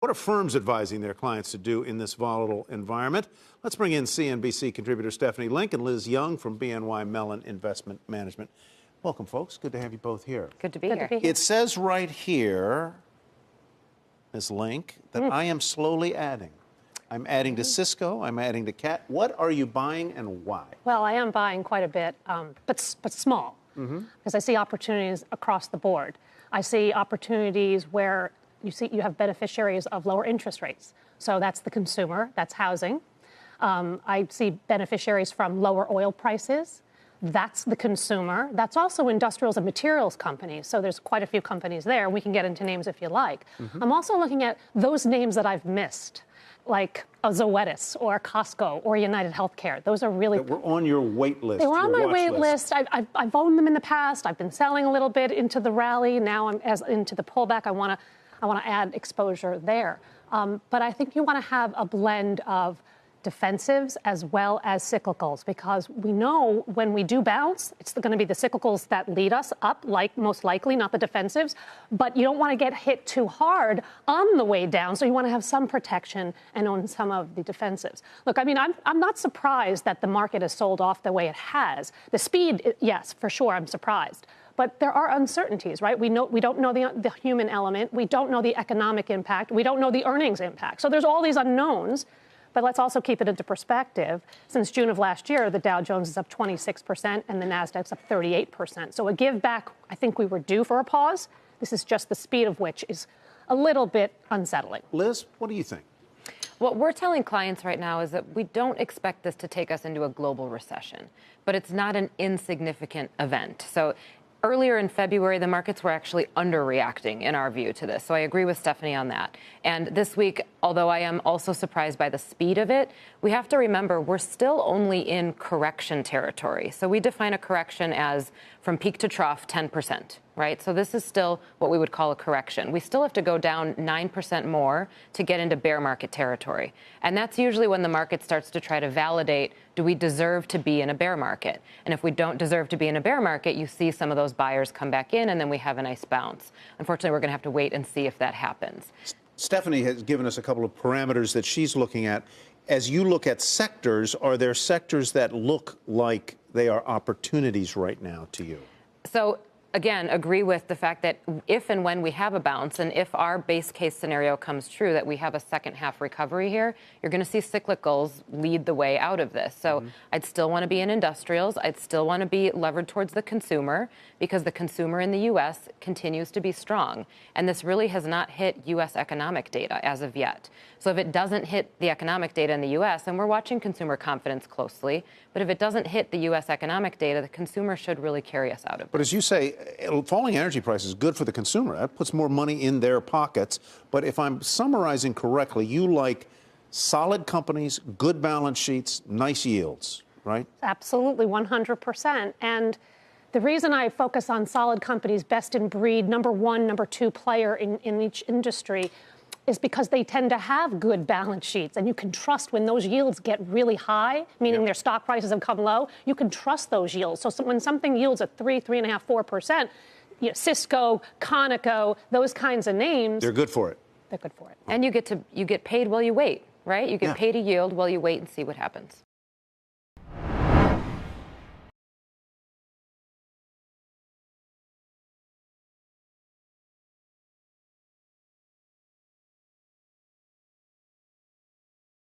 What are firms advising their clients to do in this volatile environment? Let's bring in CNBC contributor Stephanie Link and Liz Young from BNY Mellon Investment Management. Welcome, folks. Good to have you both here. Good to be here. It says right here, Ms. Link, that I am slowly adding. I'm adding to Cisco. I'm adding to Cat. What are you buying and why? Well, I am buying quite a bit, but small, because I see opportunities across the board. I see opportunities where you have beneficiaries of lower interest rates. So that's the consumer, that's housing. I see beneficiaries from lower oil prices. That's the consumer. That's also industrials and materials companies. So there's quite a few companies there. We can get into names if you like. I'm also looking at those names that I've missed, like a Zoetis or a Costco or United Healthcare. Those are really... That were on your wait list. They were on my wait list. I've owned them in the past. I've been selling a little bit into the rally. Now I'm into the pullback. I want to add exposure there. But I think you want to have a blend of defensives as well as cyclicals, because we know when we do bounce, it's going to be the cyclicals that lead us up, like most likely, not the defensives. But you don't want to get hit too hard on the way down, so you want to have some protection and own some of the defensives. Look, I mean, I'm not surprised that the market has sold off the way it has. The speed, yes, for sure, I'm surprised. But there are uncertainties, right? We don't know the human element. We don't know the economic impact. We don't know the earnings impact. So there's all these unknowns. But let's also keep it into perspective. Since June of last year, the Dow Jones is up 26% and the Nasdaq's up 38%. So a give back, I think we were due for a pause. This is just the speed of which is a little bit unsettling. Liz, what do you think? What we're telling clients right now is that we don't expect this to take us into a global recession, but it's not an insignificant event. So earlier in February, the markets were actually underreacting, in our view, to this. So I agree with Stephanie on that. And this week, although I am also surprised by the speed of it, we have to remember we're still only in correction territory. So we define a correction as from peak to trough, 10%, right? So this is still what we would call a correction. We still have to go down 9% more to get into bear market territory. And that's usually when the market starts to try to validate, do we deserve to be in a bear market? And if we don't deserve to be in a bear market, you see some of those buyers come back in, and then we have a nice bounce. Unfortunately, we're going to have to wait and see if that happens. Stephanie has given us a couple of parameters that she's looking at. As you look at sectors, are there sectors that look like they are opportunities right now to you? So, again, agree with the fact that if and when we have a bounce, and if our base case scenario comes true, that we have a second half recovery here, you're going to see cyclicals lead the way out of this. So I'd still want to be in industrials. I'd still want to be levered towards the consumer, because the consumer in the U.S. continues to be strong. And this really has not hit U.S. economic data as of yet. So if it doesn't hit the economic data in the U.S., and we're watching consumer confidence closely, but if it doesn't hit the U.S. economic data, the consumer should really carry us out of it. But as you say, falling energy prices is good for the consumer. That puts more money in their pockets. But if I'm summarizing correctly, you like solid companies, good balance sheets, nice yields, right? Absolutely, 100%. And the reason I focus on solid companies, best in breed, number one, number two player in each industry, is because they tend to have good balance sheets, and you can trust when those yields get really high, meaning their stock prices have come low, you can trust those yields. So when something yields at 3.5%, 4%, Cisco, Conoco, those kinds of names, they're good for it. They're good for it. And you get paid while you wait, right? You get paid a yield while you wait and see what happens.